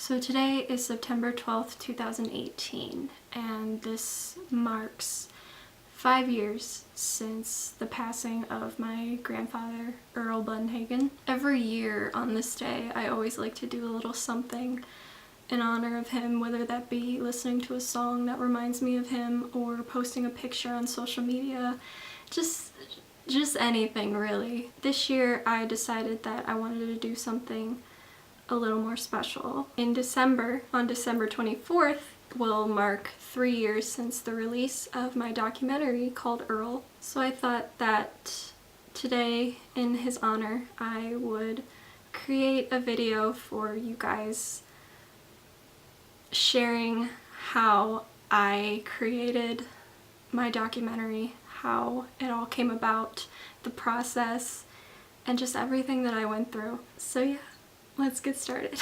So today is September 12th, 2018, and this marks 5 years since the passing of my grandfather, Earle Every year on this day, I always like to do a little something in honor of him, whether that be listening to a song that reminds me of him or posting a picture on social media, just anything really. This year I decided that I wanted to do something a little more special. In December, on December 24th, will mark 3 years since the release of my documentary called Earle. So I thought that today, in his honor, I would create a video for you guys sharing how I created my documentary, how it all came about, the process, and just everything that I went through. So yeah, let's get started.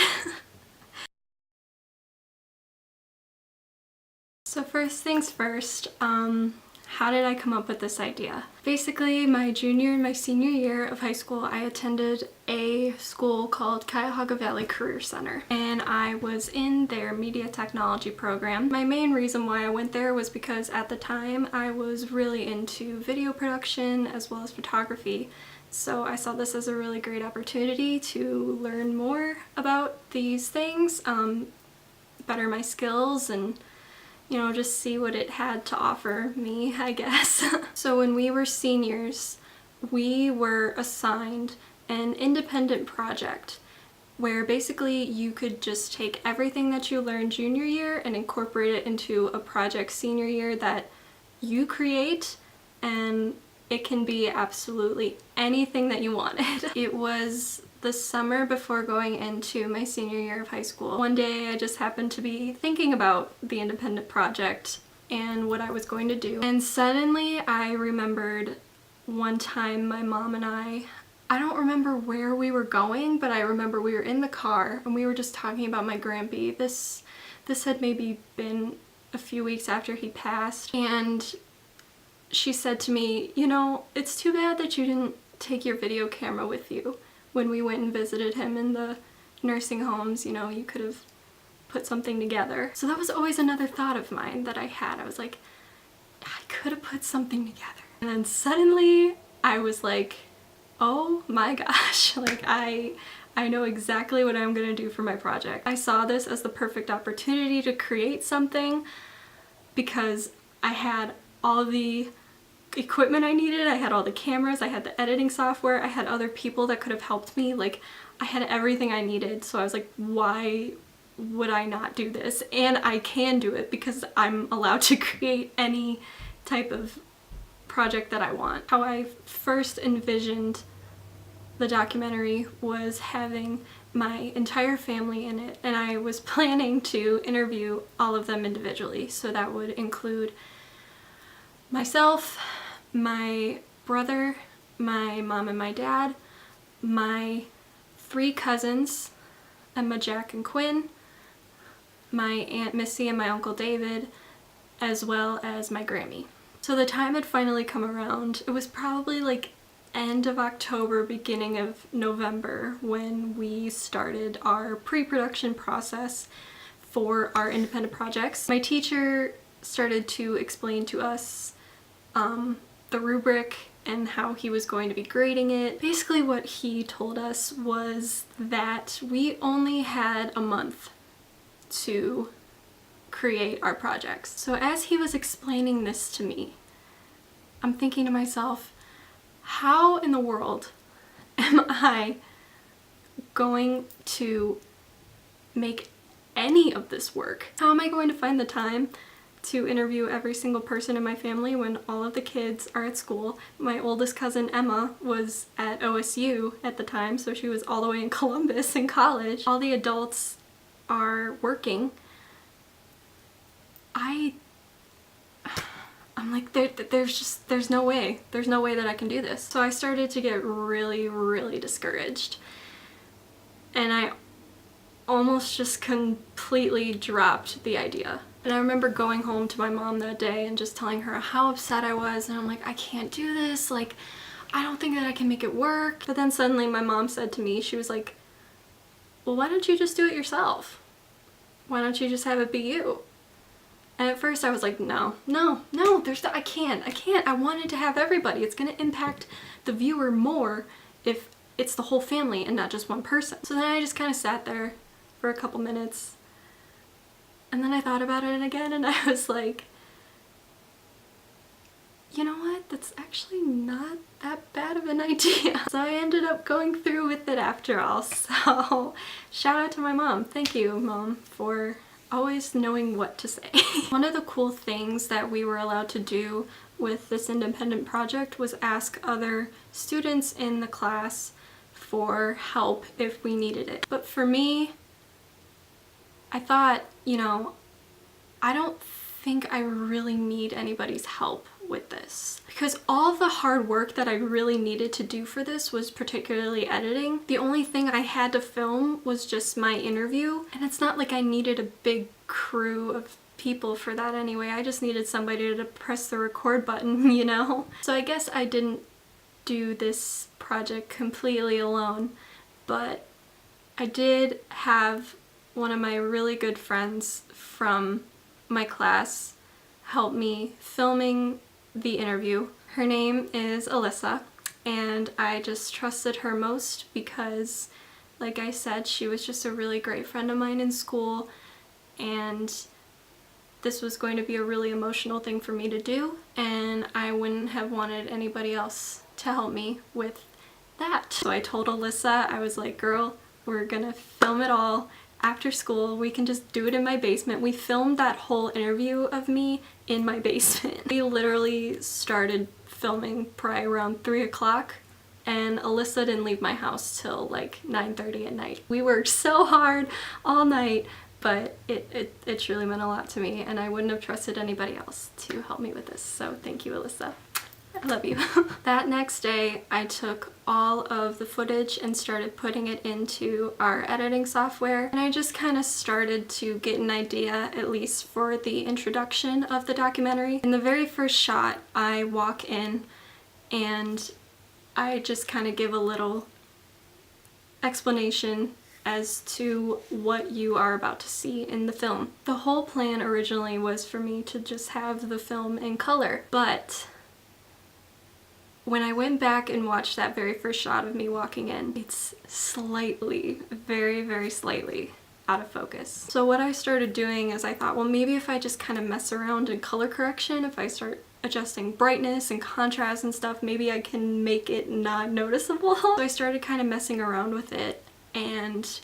So first things first, how did I come up with this idea? Basically, my junior and my senior year of high school, I attended a school called Cuyahoga Valley Career Center, and I was in their media technology program. My main reason why I went there was because at the time I was really into video production as well as photography. So I saw this as a really great opportunity to learn more about these things, better my skills, and you know, just see what it had to offer me, I guess. So when we were seniors, we were assigned an independent project where basically you could just take everything that you learned junior year and incorporate it into a project senior year that you create, and it can be absolutely anything that you wanted. It was the summer before going into my senior year of high school. One day I just happened to be thinking about the independent project and what I was going to do, and suddenly I remembered one time my mom and I don't remember where we were going, but I remember we were in the car and we were just talking about my Grampy. This had maybe been a few weeks after he passed, and she said to me, you know, it's too bad that you didn't take your video camera with you when we went and visited him in the nursing homes. You know, you could have put something together. So that was always another thought of mine that I had. I was like, I could have put something together. And then suddenly I was like, oh my gosh, like I know exactly what I'm gonna do for my project. I saw this as the perfect opportunity to create something because I had all the equipment I needed, I had all the cameras, I had the editing software, I had other people that could have helped me, like I had everything I needed. So I was like, why would I not do this? And I can do it because I'm allowed to create any type of project that I want. How I first envisioned the documentary was having my entire family in it, and I was planning to interview all of them individually. So that would include myself, my brother, my mom and my dad, my 3 cousins, Emma, Jack, and Quinn, my Aunt Missy and my Uncle David, as well as my Grammy. So the time had finally come around. It was probably like end of October, beginning of November when we started our pre-production process for our independent projects. My teacher started to explain to us the rubric and how he was going to be grading it. Basically what he told us was that we only had a month to create our projects. So as he was explaining this to me, I'm thinking to myself, how in the world am I going to make any of this work? How am I going to find the time to interview every single person in my family when all of the kids are at school? My oldest cousin Emma was at OSU at the time, so she was all the way in Columbus in college. All the adults are working. I'm like, there's no way that I can do this. So I started to get really discouraged, and I almost just completely dropped the idea. And I remember going home to my mom that day and just telling her how upset I was, and I'm like, I can't do this, like I don't think that I can make it work. But then suddenly my mom said to me, she was like, well, why don't you just do it yourself? why don't you just have it be you? And at first I was like, no, I can't. I wanted to have everybody. It's gonna impact the viewer more if it's the whole family and not just one person. So then I just kind of sat there for a couple minutes, and then I thought about it again, and I was like, you know what? That's actually not that bad of an idea. So I ended up going through with it after all. So shout out to my mom. Thank you, Mom, for always knowing what to say. One of the cool things that we were allowed to do with this independent project was ask other students in the class for help if we needed it. But for me, I thought, you know, I don't think I really need anybody's help with this, because all the hard work that I really needed to do for this was particularly editing. The only thing I had to film was just my interview, and it's not like I needed a big crew of people for that anyway. I just needed somebody to press the record button, you know? So I guess I didn't do this project completely alone, but I did have one of my really good friends from my class help me filming the interview. Her name is Alyssa, and I just trusted her most because, like I said, she was just a really great friend of mine in school, and this was going to be a really emotional thing for me to do, and I wouldn't have wanted anybody else to help me with that. So I told Alyssa, I was like, girl, we're gonna film it all after school. We can just do it in my basement. We filmed that whole interview of me in my basement. We literally started filming probably around 3 o'clock, and Alyssa didn't leave my house till like 9:30 at night. We worked so hard all night, but it truly meant a lot to me, and I wouldn't have trusted anybody else to help me with this. So thank you, Alyssa. I love you. That next day, I took all of the footage and started putting it into our editing software, and I just kind of started to get an idea, at least for the introduction of the documentary. In the very first shot, I walk in and I just kind of give a little explanation as to what you are about to see in the film. The whole plan originally was for me to just have the film in color, but when I went back and watched that very first shot of me walking in, it's slightly, very, very slightly out of focus. So what I started doing is I thought, well, maybe if I just kind of mess around in color correction, if I start adjusting brightness and contrast and stuff, maybe I can make it not noticeable. So I started kind of messing around with it, and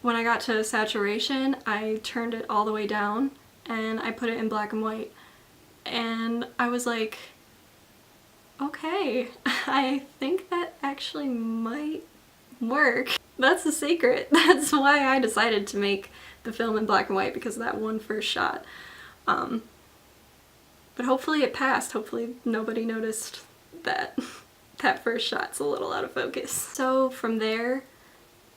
when I got to saturation, I turned it all the way down and I put it in black and white. And I was like, okay, I think that actually might work. That's the secret. That's why I decided to make the film in black and white, because of that one first shot. But hopefully it passed. Hopefully nobody noticed that that first shot's a little out of focus. So from there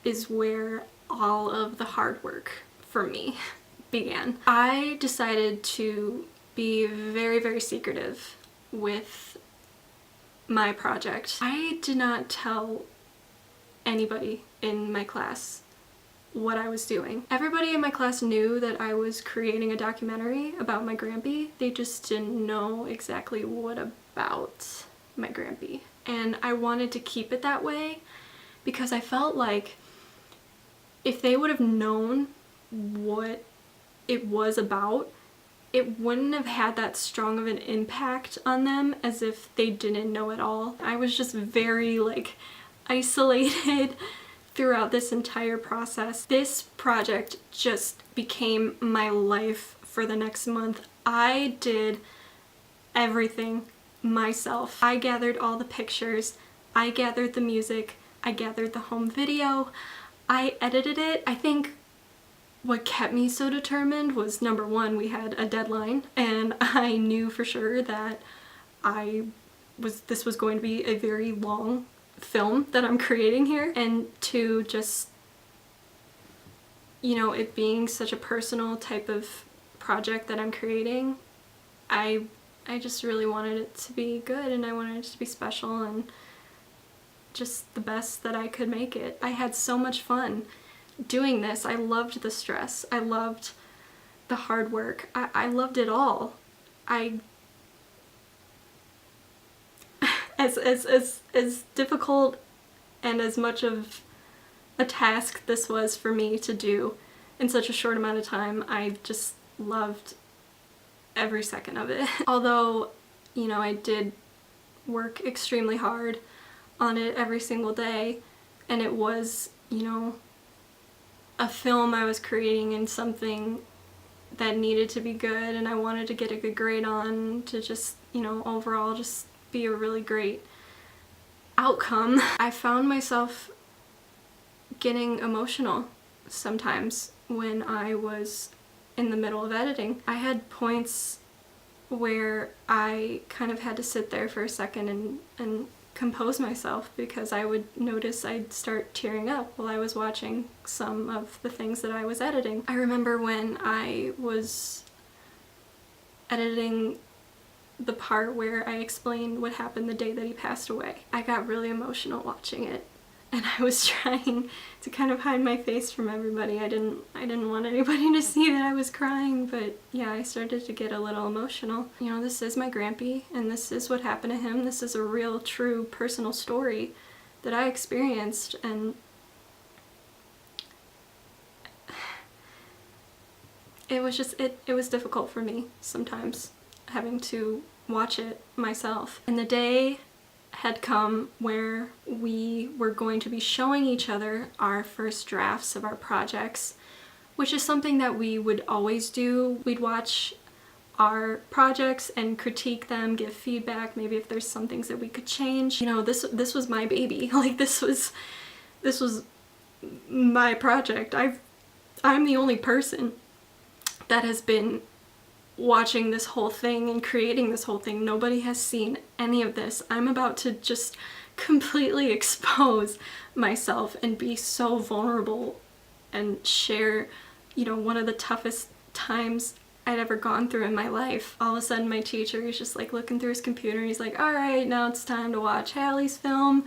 is where all of the hard work for me began. I decided to be very, very secretive with my project. I did not tell anybody in my class what I was doing. Everybody in my class knew that I was creating a documentary about my Grampy. They just didn't know exactly what about my Grampy. And I wanted to keep it that way because I felt like if they would have known what it was about, it wouldn't have had that strong of an impact on them as if they didn't know at all. I was just very like isolated throughout this entire process. This project just became my life for the next month. I did everything myself. I gathered all the pictures, I gathered the music, I gathered the home video, I edited it. I think what kept me so determined was, number one, we had a deadline, and I knew for sure that this was going to be a very long film that I'm creating here, and two, just, you know, it being such a personal type of project that I'm creating, I just really wanted it to be good, and I wanted it to be special and just the best that I could make it. I had so much fun doing this. I loved the stress. I loved the hard work. I loved it all. As difficult and as much of a task this was for me to do in such a short amount of time, I just loved every second of it. Although, you know, I did work extremely hard on it every single day, and it was, you know, a film I was creating and something that needed to be good, and I wanted to get a good grade on to just, you know, overall just be a really great outcome. I found myself getting emotional sometimes when I was in the middle of editing. I had points where I kind of had to sit there for a second and compose myself, because I would notice I'd start tearing up while I was watching some of the things that I was editing. I remember when I was editing the part where I explained what happened the day that he passed away. I got really emotional watching it, and I was trying to kind of hide my face from everybody. I didn't want anybody to see that I was crying, but yeah, I started to get a little emotional. You know, this is my Grampy, and this is what happened to him. This is a real, true, personal story that I experienced, and it was just, it was difficult for me sometimes, having to watch it myself. And the day had come where we were going to be showing each other our first drafts of our projects, which is something that we would always do. We'd watch our projects and critique them, give feedback, maybe if there's some things that we could change. You know, this was my baby. Like, this was my project. I'm the only person that has been watching this whole thing and creating this whole thing. Nobody has seen any of this. I'm about to just completely expose myself and be so vulnerable and share, you know, one of the toughest times I'd ever gone through in my life. All of a sudden my teacher is just like looking through his computer and he's like, all right, now it's time to watch Hallie's film.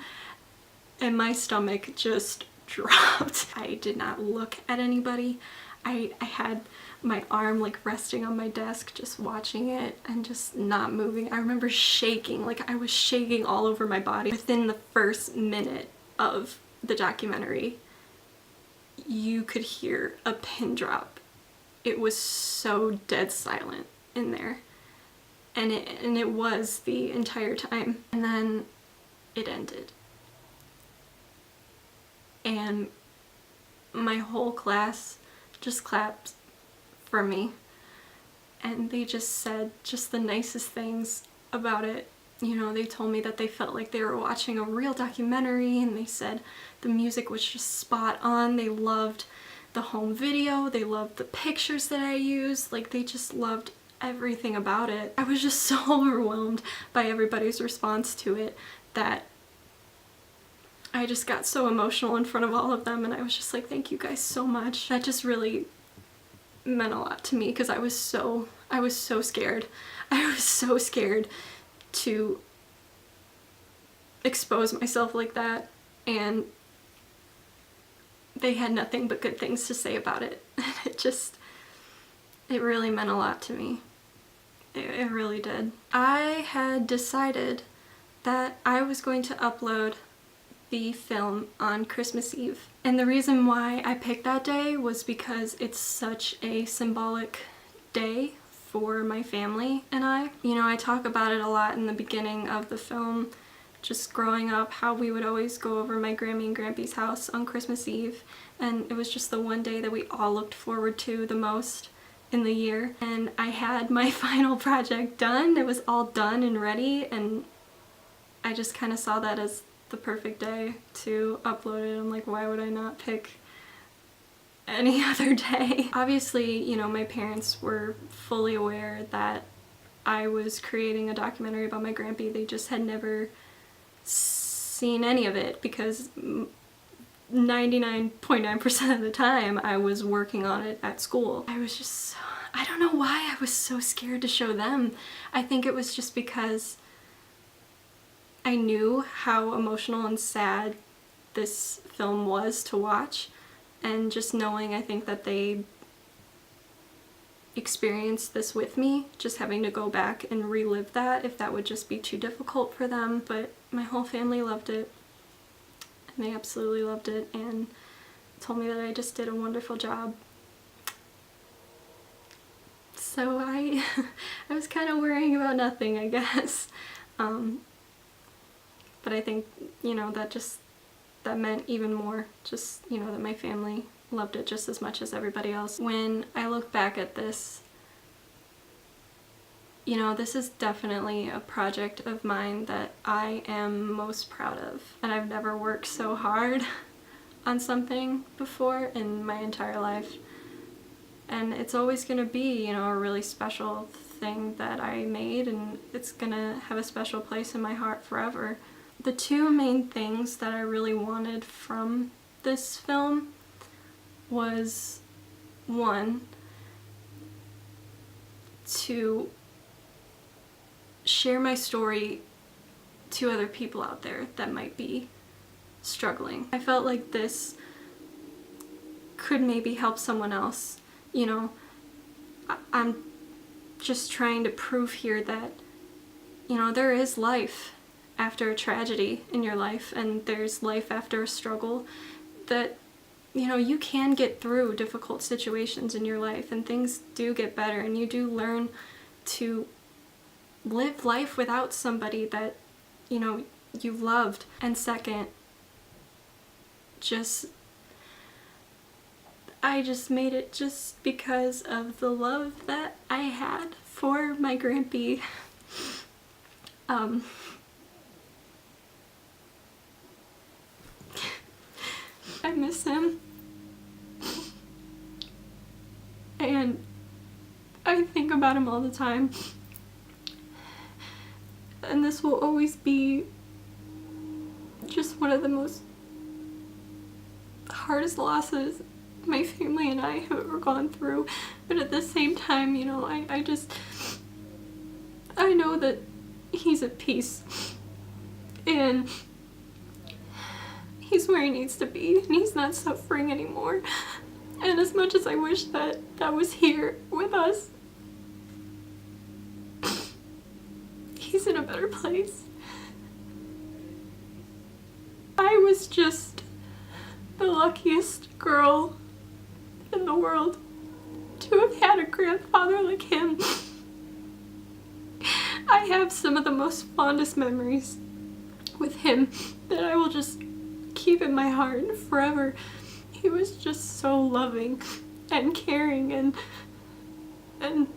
And my stomach just dropped. I did not look at anybody. I had my arm like resting on my desk, just watching it and just not moving. I remember shaking, like I was shaking all over my body. Within the first minute of the documentary, you could hear a pin drop. It was so dead silent in there. And it was the entire time. And then it ended. And my whole class just clapped for me, and they just said just the nicest things about it. You know, they told me that they felt like they were watching a real documentary, and they said the music was just spot on. They loved the home video, they loved the pictures that I used, like they just loved everything about it. I was just so overwhelmed by everybody's response to it that I just got so emotional in front of all of them, and I was just like, thank you guys so much. That just really meant a lot to me, because I was so scared. I was so scared to expose myself like that, and they had nothing but good things to say about it. It really meant a lot to me. It really did. I had decided that I was going to upload the film on Christmas Eve. And the reason why I picked that day was because it's such a symbolic day for my family and I. You know, I talk about it a lot in the beginning of the film, just growing up, how we would always go over my Grammy and Grampy's house on Christmas Eve, and it was just the one day that we all looked forward to the most in the year. And I had my final project done. It was all done and ready, and I just kind of saw that as the perfect day to upload it. I'm like, why would I not pick any other day? Obviously, you know, my parents were fully aware that I was creating a documentary about my Grampy. They just had never seen any of it, because 99.9% of the time I was working on it at school. I was just, I don't know why I was so scared to show them. I think it was just because I knew how emotional and sad this film was to watch, and just knowing, I think, that they experienced this with me, just having to go back and relive that, if that would just be too difficult for them. But my whole family loved it, and they absolutely loved it, and told me that I just did a wonderful job. So I was kind of worrying about nothing, I guess. But I think, you know, that meant even more, just, you know, that my family loved it just as much as everybody else. When I look back at this, you know, this is definitely a project of mine that I am most proud of. And I've never worked so hard on something before in my entire life. And it's always going to be, you know, a really special thing that I made, and it's going to have a special place in my heart forever. The two main things that I really wanted from this film was, one, to share my story to other people out there that might be struggling. I felt like this could maybe help someone else. You know, I'm just trying to prove here that, you know, there is life after a tragedy in your life, and there's life after a struggle, that, you know, you can get through difficult situations in your life, and things do get better, and you do learn to live life without somebody that, you know, you've loved. And second, I just made it just because of the love that I had for my Grampy. I miss him. And I think about him all the time. And this will always be just one of the most hardest losses my family and I have ever gone through. But at the same time, you know, I know that he's at peace, and he's where he needs to be, and he's not suffering anymore. And as much as I wish that that was here with us, he's in a better place. I was just the luckiest girl in the world to have had a grandfather like him. I have some of the most fondest memories with him that I will just keep in my heart forever. He was just so loving and caring, and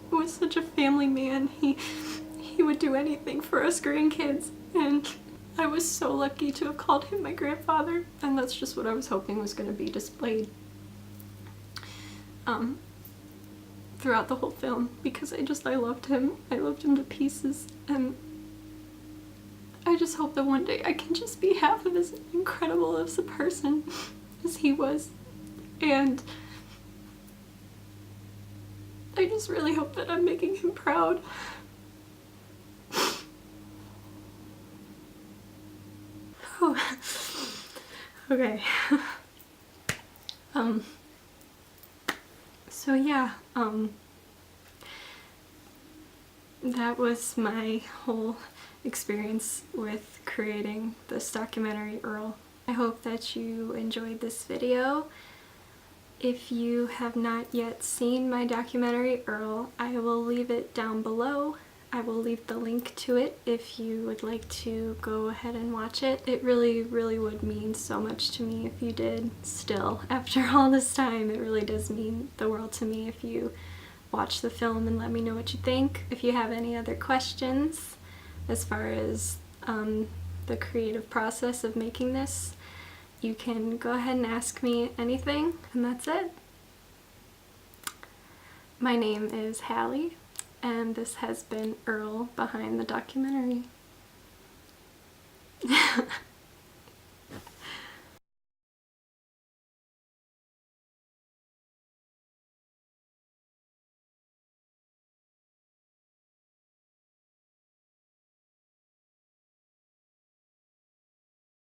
was such a family man. He would do anything for us grandkids, and I was so lucky to have called him my grandfather, and that's just what I was hoping was going to be displayed throughout the whole film, because I loved him. I loved him to pieces, and I just hope that one day I can just be half of as incredible as a person as he was. And I just really hope that I'm making him proud. Oh. Okay. So yeah, that was my whole experience with creating this documentary, Earle. I hope that you enjoyed this video. If you have not yet seen my documentary, Earle, I will leave it down below. I will leave the link to it if you would like to go ahead and watch it. It really, really would mean so much to me if you did still. After all this time, it really does mean the world to me if you watch the film and let me know what you think. If you have any other questions as far as the creative process of making this, you can go ahead and ask me anything, and that's it. My name is Hallie, and this has been Earle behind the documentary.